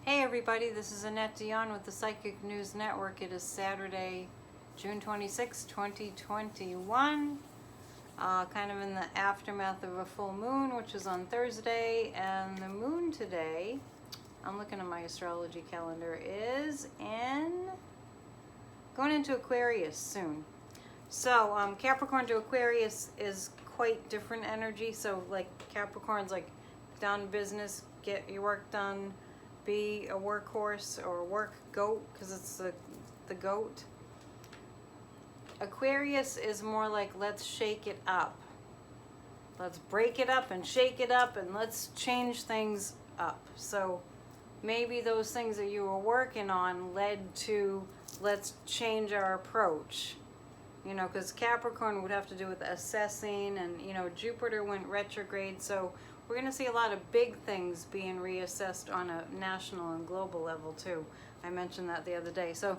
Hey everybody, this is Annette Dion with the Psychic News Network. It is Saturday, June 26, 2021, kind of in the aftermath of a full moon, which is on Thursday, and the moon today, I'm looking at my astrology calendar, is going into Aquarius soon. So Capricorn to Aquarius is quite different energy. So like Capricorn's like down to business, get your work done, be a workhorse or a work goat, because it's the goat. Aquarius is more like, let's shake it up. Let's break it up and shake it up and let's change things up. So maybe those things that you were working on led to, let's change our approach. You know, because Capricorn would have to do with assessing, and you know, Jupiter went retrograde, so we're going to see a lot of big things being reassessed on a national and global level too. I mentioned that the other day. So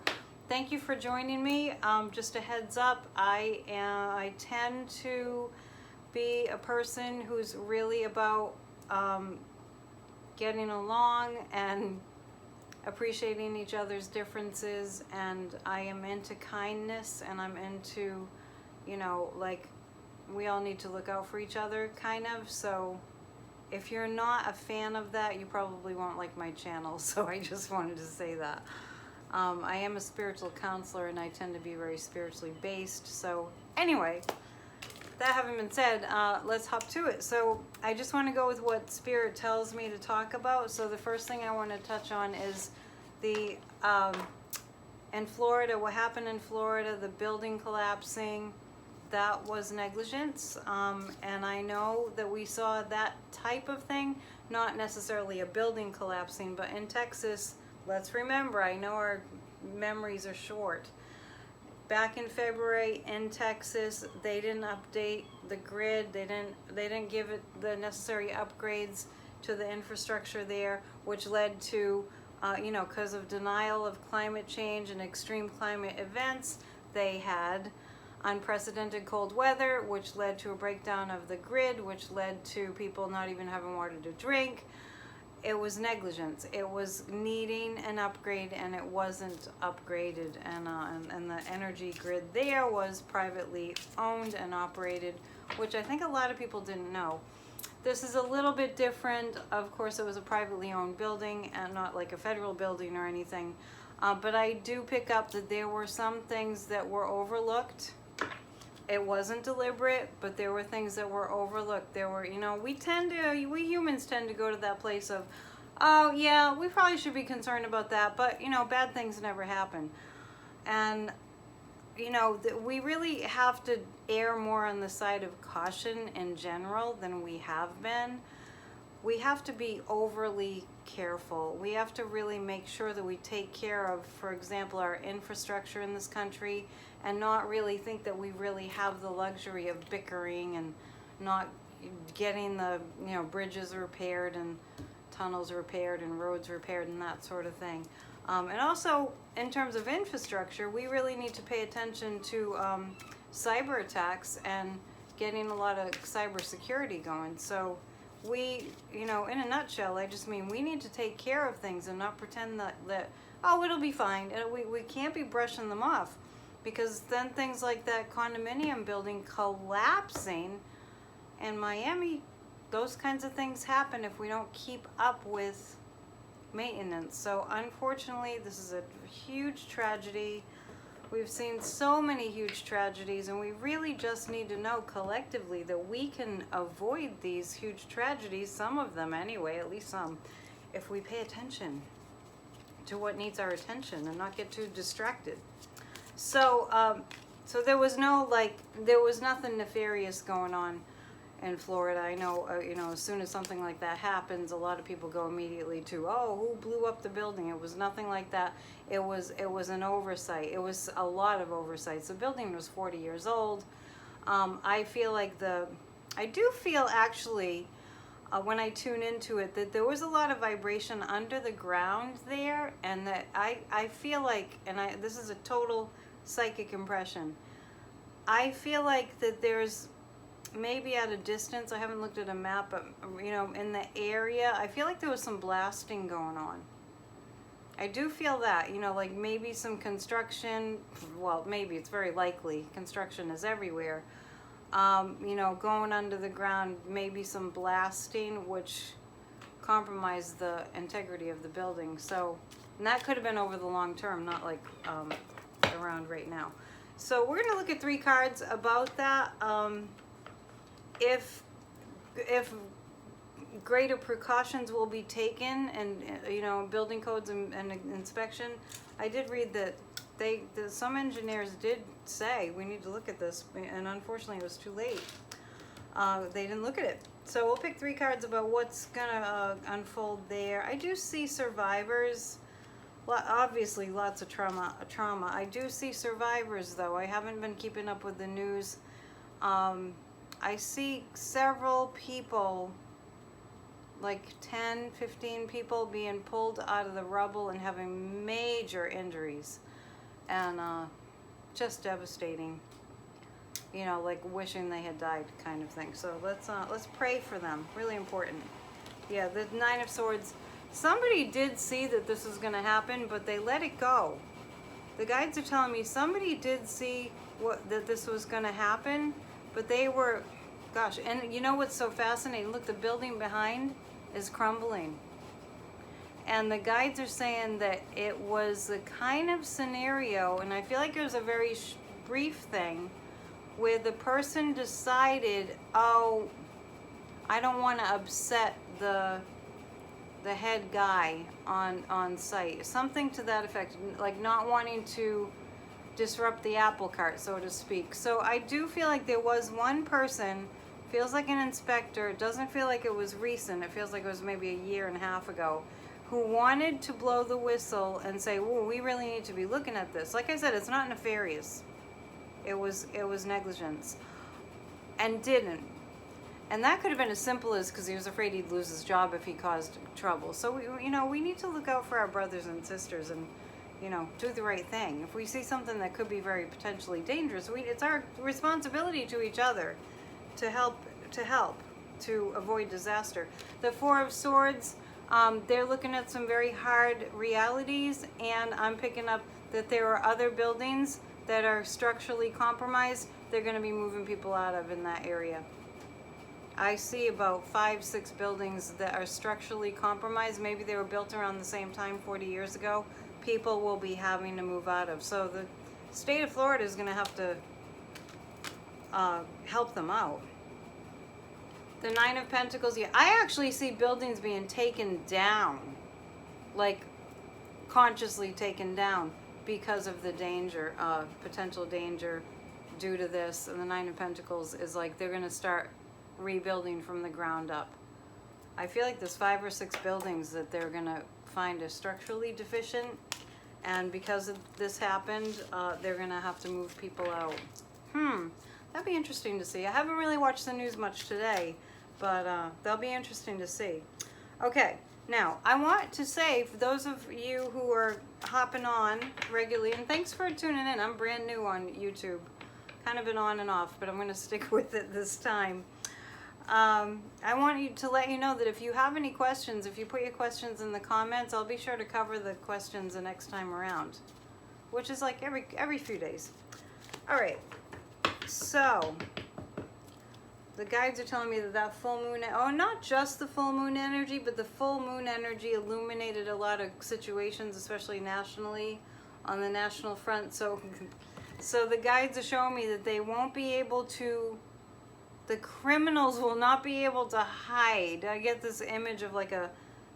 thank you for joining me. Just a heads up, I tend to be a person who's really about getting along and appreciating each other's differences, and I am into kindness, and I'm into, you know, like, we all need to look out for each other, kind of. So if you're not a fan of that, you probably won't like my channel. So I just wanted to say that. I am a spiritual counselor, and I tend to be very spiritually based. So anyway, that having been said, let's hop to it. So I just want to go with what Spirit tells me to talk about. So the first thing I want to touch on is the in Florida, what happened in Florida, the building collapsing. That was negligence, and I know that we saw that type of thing, not necessarily a building collapsing, but in Texas, let's remember, I know our memories are short. Back in February in Texas, they didn't update the grid. They didn't give it the necessary upgrades to the infrastructure there, which led to, you know, because of denial of climate change and extreme climate events, they had unprecedented cold weather, which led to a breakdown of the grid, which led to people not even having water to drink. It was negligence. It was needing an upgrade, and it wasn't upgraded, and the energy grid there was privately owned and operated, which I think a lot of people didn't know. This is a little bit different. Of course, it was a privately owned building and not like a federal building or anything, but I do pick up that there were some things that were overlooked. It wasn't deliberate, but there were things that were overlooked. There were, you know, we humans tend to go to that place of, oh yeah, we probably should be concerned about that, but you know, bad things never happen. And you know, we really have to err more on the side of caution in general than we have been. We have to be overly careful. We have to really make sure that we take care of, for example, our infrastructure in this country, and not really think that we really have the luxury of bickering and not getting the, you know, bridges repaired and tunnels repaired and roads repaired and that sort of thing. And also, in terms of infrastructure, we really need to pay attention to cyber attacks and getting a lot of cyber security going. So we, you know, in a nutshell, I just mean we need to take care of things and not pretend that oh, it'll be fine. We can't be brushing them off, because then things like that condominium building collapsing in Miami, those kinds of things happen if we don't keep up with maintenance. So unfortunately, this is a huge tragedy. We've seen so many huge tragedies, and we really just need to know collectively that we can avoid these huge tragedies, some of them anyway, at least some, if we pay attention to what needs our attention and not get too distracted. So, so there was nothing nefarious going on in Florida. I know, you know, as soon as something like that happens, a lot of people go immediately to, oh, who blew up the building? It was nothing like that. It was an oversight. It was a lot of oversights. The building was 40 years old. I feel like I do feel actually, when I tune into it, that there was a lot of vibration under the ground there, and that I feel like, and this is a total psychic impression, I feel like that there's maybe at a distance, I haven't looked at a map, but you know, in the area, I feel like there was some blasting going on. I do feel that, you know, like maybe some construction, well, maybe it's very likely, construction is everywhere. You know, going under the ground, maybe some blasting, which compromised the integrity of the building. So, and that could have been over the long term, not like around right now. So we're going to look at 3 cards about that. If greater precautions will be taken, and you know, building codes and inspection. I did read that some engineers did say we need to look at this, and unfortunately it was too late. They didn't look at it. So we'll pick 3 cards about what's gonna unfold there. I do see survivors. Obviously lots of trauma. I do see survivors though. I haven't been keeping up with the news. I see several people, like 10, 15 people being pulled out of the rubble and having major injuries, and just devastating, you know, like wishing they had died kind of thing. So let's pray for them. Really important. Yeah, the 9 of Swords. Somebody did see that this was going to happen, but they let it go. The guides are telling me somebody did see that this was going to happen, but they were, gosh, and you know what's so fascinating? Look, the building behind is crumbling. And the guides are saying that it was the kind of scenario, and I feel like it was a very brief thing, where the person decided, oh, I don't want to upset the head guy on site. Something to that effect, like not wanting to disrupt the apple cart, so to speak. So I do feel like there was one person, feels like an inspector, it doesn't feel like it was recent, it feels like it was maybe a year and a half ago, who wanted to blow the whistle and say, "Whoa, we really need to be looking at this." Like I said, it's not nefarious. It was negligence, and didn't. And that could have been as simple as because he was afraid he'd lose his job if he caused trouble. So we need to look out for our brothers and sisters and, you know, do the right thing. If we see something that could be very potentially dangerous, it's our responsibility to each other to help to avoid disaster. The 4 of Swords, they're looking at some very hard realities, and I'm picking up that there are other buildings that are structurally compromised. They're going to be moving people out of in that area. I see about 5, 6 buildings that are structurally compromised. Maybe they were built around the same time 40 years ago. People will be having to move out of. So the state of Florida is going to have to help them out. The 9 of Pentacles, yeah, I actually see buildings being taken down, like consciously taken down because of the danger, potential danger due to this. And the 9 of Pentacles is like they're going to start rebuilding from the ground up. I feel like there's 5 or 6 buildings that they're going to find are structurally deficient, and because of this happened, they're going to have to move people out. That'd be interesting to see. I haven't really watched the news much today, but that'll be interesting to see. Okay, now I want to say, for those of you who are hopping on regularly, and thanks for tuning in. I'm brand new on YouTube. Kind of been on and off, but I'm going to stick with it this time. I want to let you know that if you have any questions, if you put your questions in the comments, I'll be sure to cover the questions the next time around, which is like every few days. All right, so the guides are telling me that full moon, not just the full moon energy, but the full moon energy illuminated a lot of situations, especially nationally, on the national front. So the guides are showing me that they won't be able to, the criminals will not be able to hide. I get this image of like a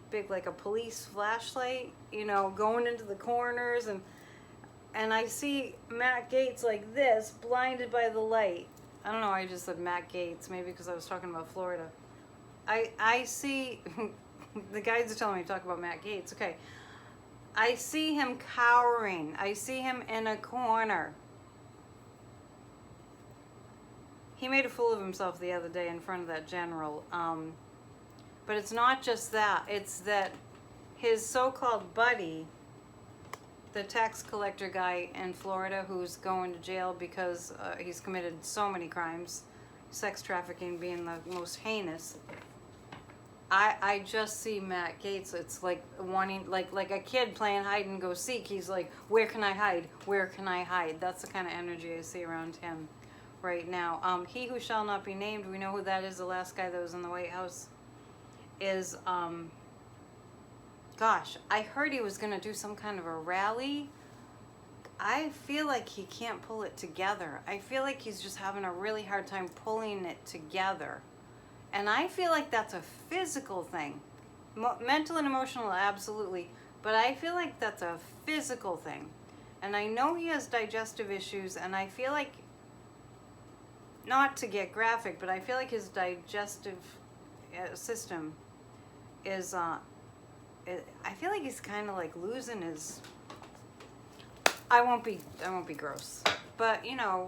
big, like a police flashlight, you know, going into the corners, and I see Matt Gaetz like this, blinded by the light. I don't know why I just said Matt Gaetz, maybe because I was talking about Florida. I see, the guides are telling me to talk about Matt Gaetz. Okay. I see him cowering. I see him in a corner. He made a fool of himself the other day in front of that general. But it's not just that. It's that his so-called buddy, the tax collector guy in Florida who's going to jail because he's committed so many crimes, sex trafficking being the most heinous. I just see Matt Gaetz. It's like wanting, like a kid playing hide and go seek. He's like, where can I hide? Where can I hide? That's the kind of energy I see around him right now. He who shall not be named, we know who that is. The last guy that was in the White House is, gosh, I heard he was going to do some kind of a rally. I feel like he can't pull it together. I feel like he's just having a really hard time pulling it together. And I feel like that's a physical thing. Mental and emotional, absolutely. But I feel like that's a physical thing. And I know he has digestive issues, and I feel like, not to get graphic, but I feel like his digestive system is, I feel like he's kind of like losing his, I won't be gross. But, you know,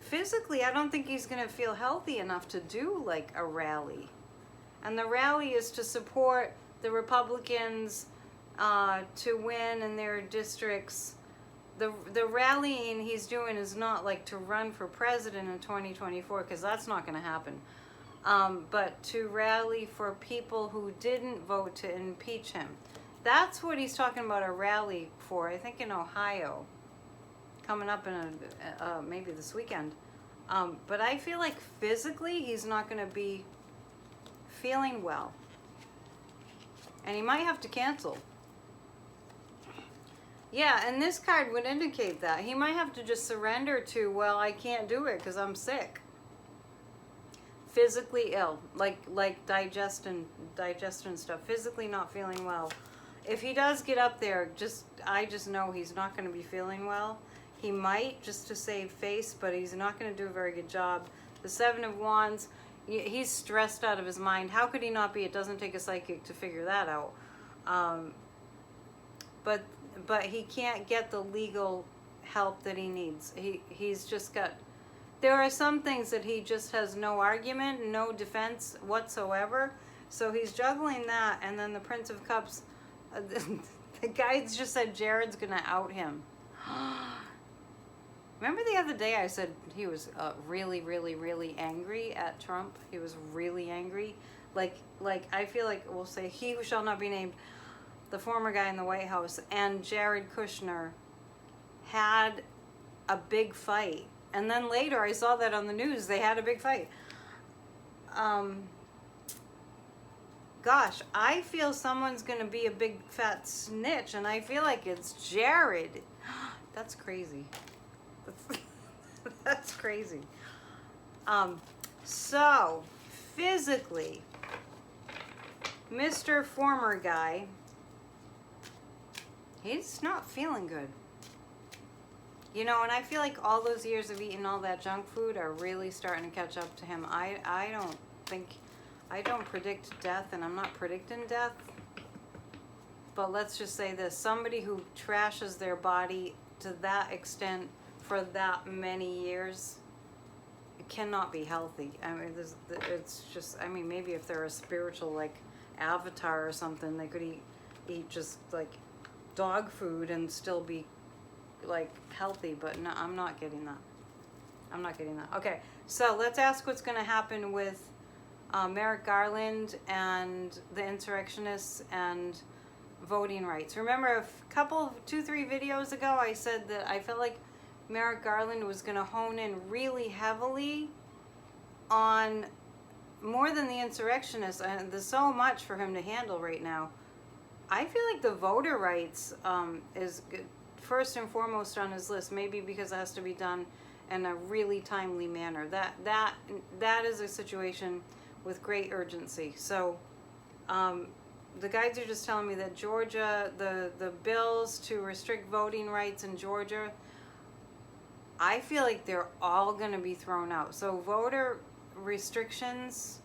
physically, I don't think he's going to feel healthy enough to do like a rally. And the rally is to support the Republicans to win in their districts. The rallying he's doing is not like to run for president in 2024, because that's not going to happen. But to rally for people who didn't vote to impeach him. That's what he's talking about a rally for, I think in Ohio, coming up in maybe this weekend. But I feel like physically he's not going to be feeling well. And he might have to cancel. Yeah, and this card would indicate that. He might have to just surrender to, well, I can't do it because I'm sick. Physically ill, like digestion stuff, physically not feeling well. If he does get up there, I just know he's not going to be feeling well. He might, just to save face, but he's not going to do a very good job. The Seven of Wands, he's stressed out of his mind. How could he not be? It doesn't take a psychic to figure that out. But he can't get the legal help that he needs. He's just got, there are some things that he just has no argument, no defense whatsoever. So he's juggling that, and then the Prince of Cups, the guy just said Jared's going to out him. Remember the other day I said he was really, really, really angry at Trump? He was really angry. Like I feel like we'll say he who shall not be named, the former guy in the White House, and Jared Kushner had a big fight. And then later I saw that on the news, they had a big fight. Gosh, I feel someone's going to be a big fat snitch, and I feel like it's Jared. That's crazy. That's crazy. So, physically, Mr. Former Guy, he's not feeling good. You know, and I feel like all those years of eating all that junk food are really starting to catch up to him. I don't predict death, and I'm not predicting death. But let's just say this. Somebody who trashes their body to that extent for that many years, it cannot be healthy. I mean, it's just, I mean, maybe if they're a spiritual, like, avatar or something, they could eat just, like, dog food and still be, like, healthy. But no, I'm not getting that. I'm not getting that. Okay, so let's ask what's going to happen with Merrick Garland and the insurrectionists and voting rights. Remember two, 3 videos ago, I said that I felt like Merrick Garland was going to hone in really heavily on more than the insurrectionists, and there's so much for him to handle right now. I feel like the voter rights is first and foremost on his list, maybe because it has to be done in a really timely manner. That is a situation with great urgency. So the guides are just telling me that Georgia, the bills to restrict voting rights in Georgia, I feel like they're all going to be thrown out. So voter restrictions,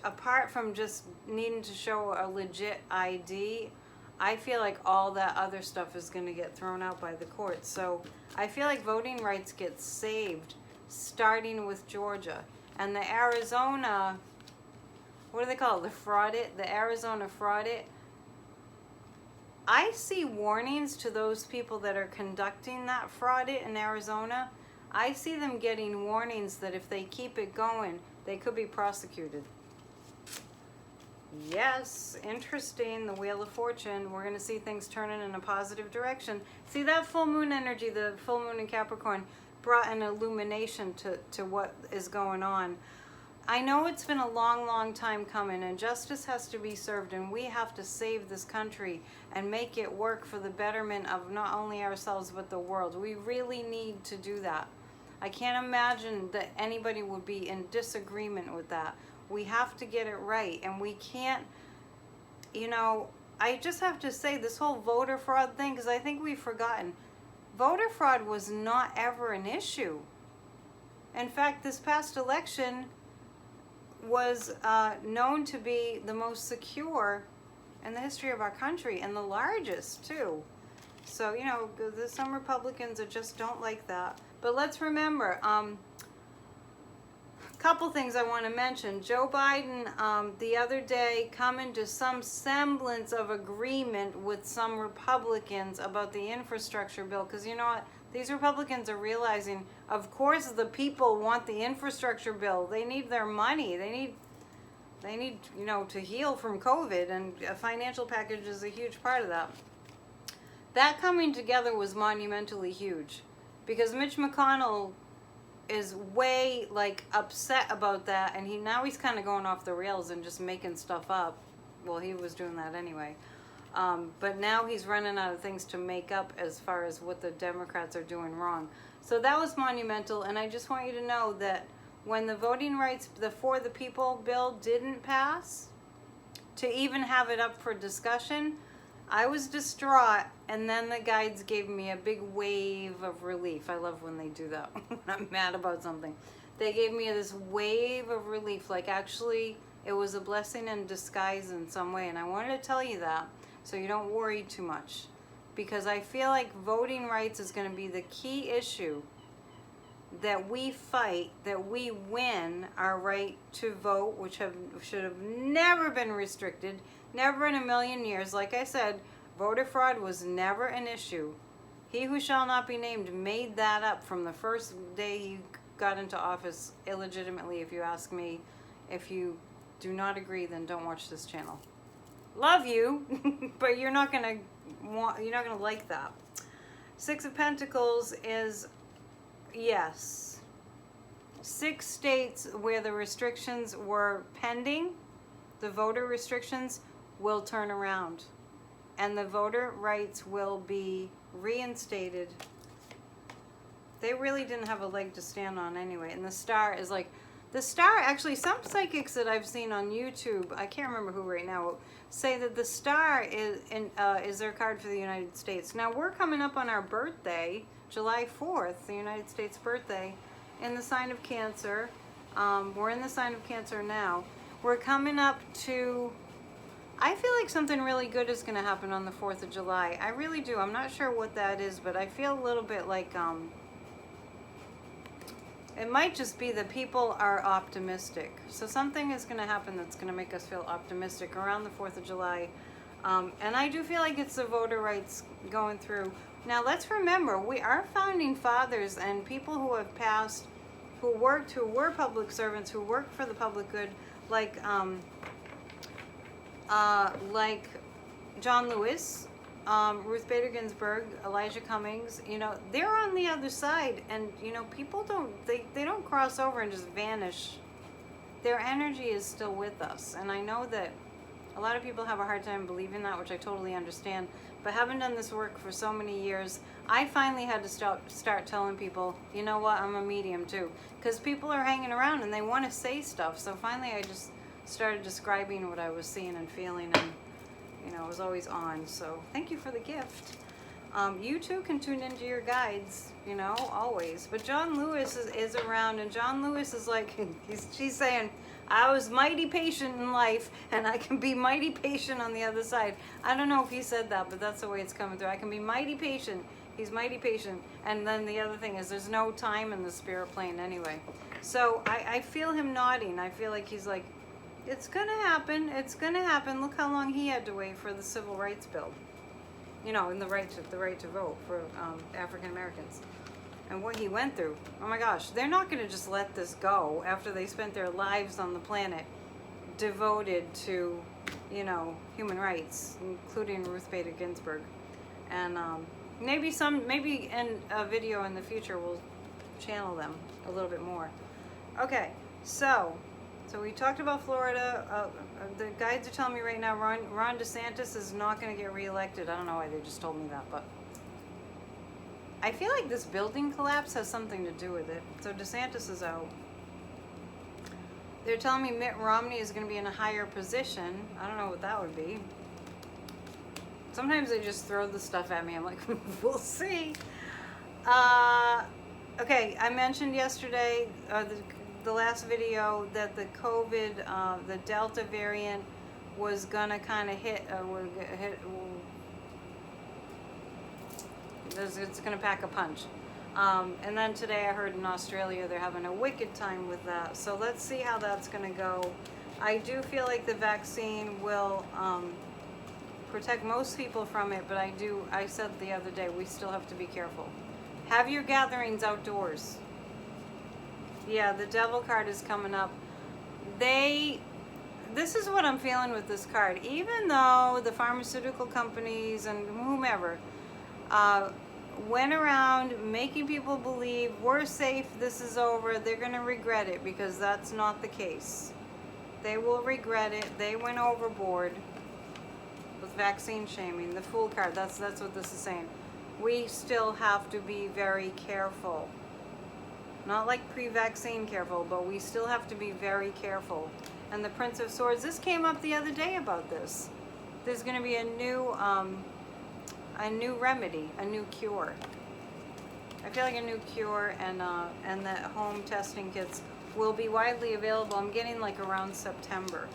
apart from just needing to show a legit ID, I feel like all that other stuff is going to get thrown out by the courts. So I feel like voting rights get saved, starting with Georgia. And the Arizona, what do they call it? The Arizona fraud it. I see warnings to those people that are conducting that fraud it in Arizona. I see them getting warnings that if they keep it going, They could be prosecuted. Yes, interesting. The Wheel of Fortune. We're going to see things turning in a positive direction. See, that full moon energy, the full moon in Capricorn, brought an illumination to what is going on. I know it's been a long, long time coming, and justice has to be served, and we have to save this country and make it work for the betterment of not only ourselves but the world. We really need to do that. I can't imagine that anybody would be in disagreement with that. We have to get it right, and we can't, you know, I just have to say this whole voter fraud thing, because I think we've forgotten. Voter fraud was not ever an issue. In fact, this past election was known to be the most secure in the history of our country, and the largest too. So, you know, there's some Republicans that just don't like that. But let's remember, couple things I want to mention. Joe Biden the other day coming to some semblance of agreement with some Republicans about the infrastructure bill, because you know what? These Republicans are realizing, of course, the people want the infrastructure bill. They need their money. They need, you know, to heal from COVID, and a financial package is a huge part of that. That coming together was monumentally huge, because Mitch McConnell is way like upset about that, and he's kind of going off the rails and just making stuff up. Well, he was doing that anyway. But now he's running out of things to make up as far as what the Democrats are doing wrong. So that was monumental, and I just want you to know that when the voting rights, the For the People bill didn't pass, to even have it up for discussion, I was distraught, and then the guides gave me a big wave of relief. I love when they do that when I'm mad about something. They gave me this wave of relief, like actually it was a blessing in disguise in some way, and I wanted to tell you that so you don't worry too much, because I feel like voting rights is going to be the key issue that we fight, that we win our right to vote, which should have never been restricted, never in a million years. Like I said, voter fraud was never an issue. He who shall not be named made that up from the first day he got into office, illegitimately, if you ask me. If you do not agree, then don't watch this channel. Love you, but you're not gonna like that. Six of Pentacles is, yes, 6 states where the restrictions were pending, the voter restrictions will turn around, and the voter rights will be reinstated. They really didn't have a leg to stand on anyway. And the star is like, the star, actually, some psychics that I've seen on YouTube, I can't remember who right now, say that the star is their card for the United States. Now, we're coming up on our birthday, July 4th, the United States birthday, in the sign of Cancer. We're in the sign of Cancer now. We're coming up to, I feel like something really good is going to happen on the 4th of July. I really do. I'm not sure what that is, but I feel a little bit like, it might just be that people are optimistic. So something is going to happen that's going to make us feel optimistic around the 4th of July. And I do feel like it's the voter rights going through. Now, let's remember, our founding fathers and people who have passed, who were public servants, who worked for the public good, like John Lewis, Ruth Bader Ginsburg, Elijah Cummings, you know, they're on the other side, and you know, people they don't cross over and just vanish. Their energy is still with us, and I know that a lot of people have a hard time believing that, which I totally understand, but having done this work for so many years, I finally had to start telling people, you know what, I'm a medium too, because people are hanging around and they want to say stuff. So finally I just started describing what I was seeing and feeling, and you know, it was always on. So thank you for the gift. You too can tune into your guides, you know, always. But John Lewis is around, and John Lewis is like, she's saying, I was mighty patient in life, and I can be mighty patient on the other side. I don't know if he said that, but that's the way it's coming through. I can be mighty patient. He's mighty patient. And then the other thing is, there's no time in the spirit plane anyway. So I feel him nodding. I feel like he's like, it's going to happen. It's going to happen. Look how long he had to wait for the Civil Rights Bill. You know, and the right to vote for African Americans. and what he went through. Oh my gosh, they're not going to just let this go after they spent their lives on the planet devoted to, you know, human rights, including Ruth Bader Ginsburg. And maybe in a video in the future we'll channel them a little bit more. Okay, so we talked about Florida. The guides are telling me right now Ron DeSantis is not going to get reelected. I don't know why they just told me that, but I feel like this building collapse has something to do with it. So DeSantis is out. They're telling me Mitt Romney is going to be in a higher position. I don't know what that would be. Sometimes they just throw the stuff at me. I'm like, we'll see. Okay, I mentioned yesterday, the last video, that the COVID, the Delta variant was going to kind of it's going to pack a punch. And then today I heard in Australia they're having a wicked time with that. So let's see how that's going to go. I do feel like the vaccine will protect most people from it, but I said the other day, we still have to be careful. Have your gatherings outdoors. Yeah, the devil card is coming up. This is what I'm feeling with this card. Even though the pharmaceutical companies and whomever went around making people believe we're safe, this is over, they're going to regret it, because that's not the case. They will regret it. They went overboard with vaccine shaming. The Fool card, that's what this is saying. We still have to be very careful. Not like pre-vaccine careful, but we still have to be very careful. And the Prince of Swords, this came up the other day about this. There's going to be a new remedy, a new cure. I feel like a new cure, and that home testing kits will be widely available. I'm getting like around September.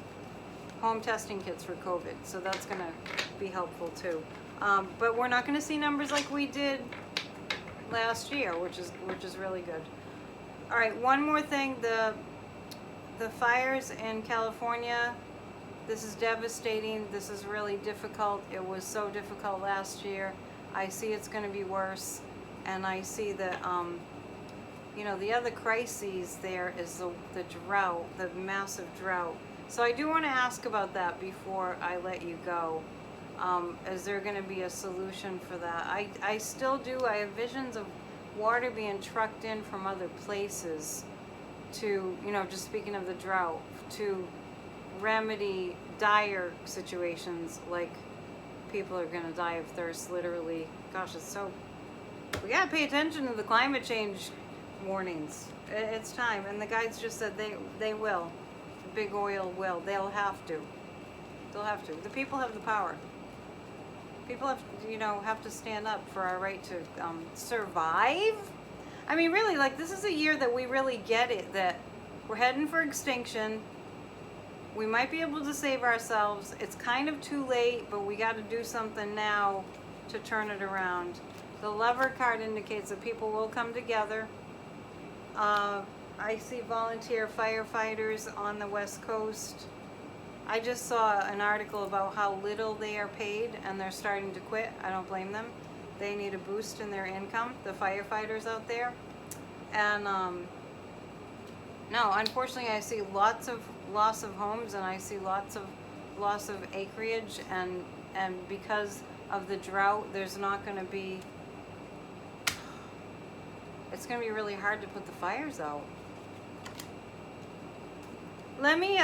Home testing kits for COVID, so that's going to be helpful too. But we're not going to see numbers like we did last year, which is really good. All right, one more thing. The fires in California, this is devastating. This is really difficult. It was so difficult last year. I see it's going to be worse, and I see that you know, the other crises there is the drought, the massive drought. So I do want to ask about that before I let you go. Is there going to be a solution for that? I still do. I have visions of water being trucked in from other places to, you know, just speaking of the drought, to remedy dire situations like people are going to die of thirst, literally. Gosh, it's so... We got to pay attention to the climate change warnings. It's time. And the guides just said they will. Big oil will. They'll have to. They'll have to. The people have the power. People have, you know, have to stand up for our right to survive. I mean, really, like, this is a year that we really get it, that we're heading for extinction. We might be able to save ourselves. It's kind of too late, but we got to do something now to turn it around. The Lover card indicates that people will come together. I see volunteer firefighters on the West Coast. I just saw an article about how little they are paid, and they're starting to quit. I don't blame them. They need a boost in their income, the firefighters out there. And no, unfortunately, I see lots of loss of homes, and I see lots of loss of acreage, and because of the drought, there's not going to be... It's going to be really hard to put the fires out. Let me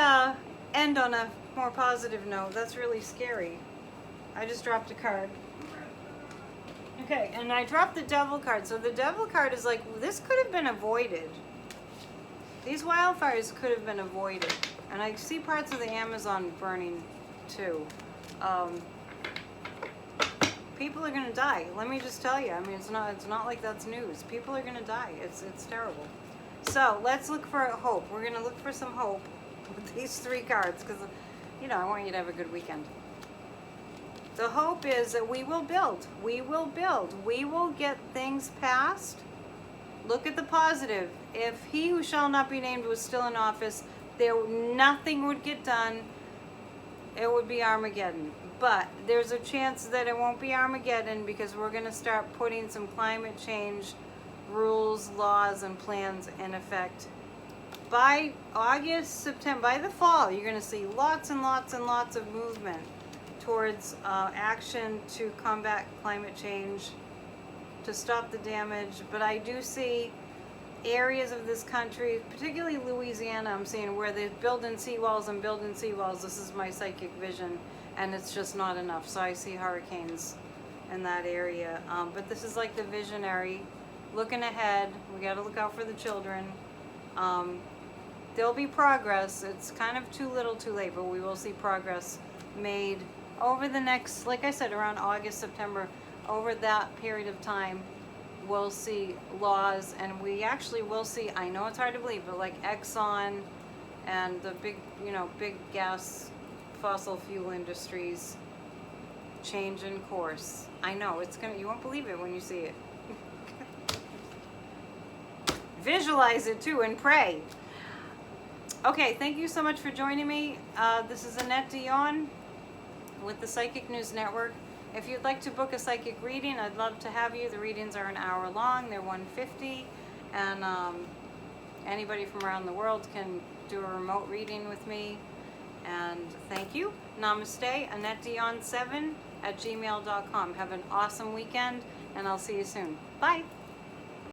end on a more positive note. That's really scary. I just dropped a card. Okay, and I dropped the Devil card. So the Devil card is like, this could have been avoided. These wildfires could have been avoided. And I see parts of the Amazon burning too. People are gonna die. Let me just tell you. I mean, it's not like that's news. People are gonna die. It's terrible. So let's look for hope. We're gonna look for some hope with these three cards, because, you know, I want you to have a good weekend. The hope is that we will build. We will build. We will get things passed. Look at the positive. If he who shall not be named was still in office, nothing would get done. It would be Armageddon. But there's a chance that it won't be Armageddon, because we're going to start putting some climate change rules, laws, and plans in effect. By August, September, by the fall, you're going to see lots and lots and lots of movement towards action to combat climate change, to stop the damage. But I do see areas of this country, particularly Louisiana, I'm seeing where they're building seawalls and building seawalls. This is my psychic vision, and it's just not enough. So I see hurricanes in that area. But this is like the visionary looking ahead. We got to look out for the children. There'll be progress. It's kind of too little too late, but we will see progress made over the next, like I said, around August, September. Over that period of time, we'll see laws, and we actually will see, I know it's hard to believe, but like Exxon and the big, big gas fossil fuel industries change in course. I know, you won't believe it when you see it. Visualize it too and pray. Okay, thank you so much for joining me. This is Annette Dion with the Psychic News Network. If you'd like to book a psychic reading, I'd love to have you. The readings are an hour long. They're $150, and anybody from around the world can do a remote reading with me. And thank you. Namaste. AnnetteDion7 @gmail.com. Have an awesome weekend, and I'll see you soon. Bye.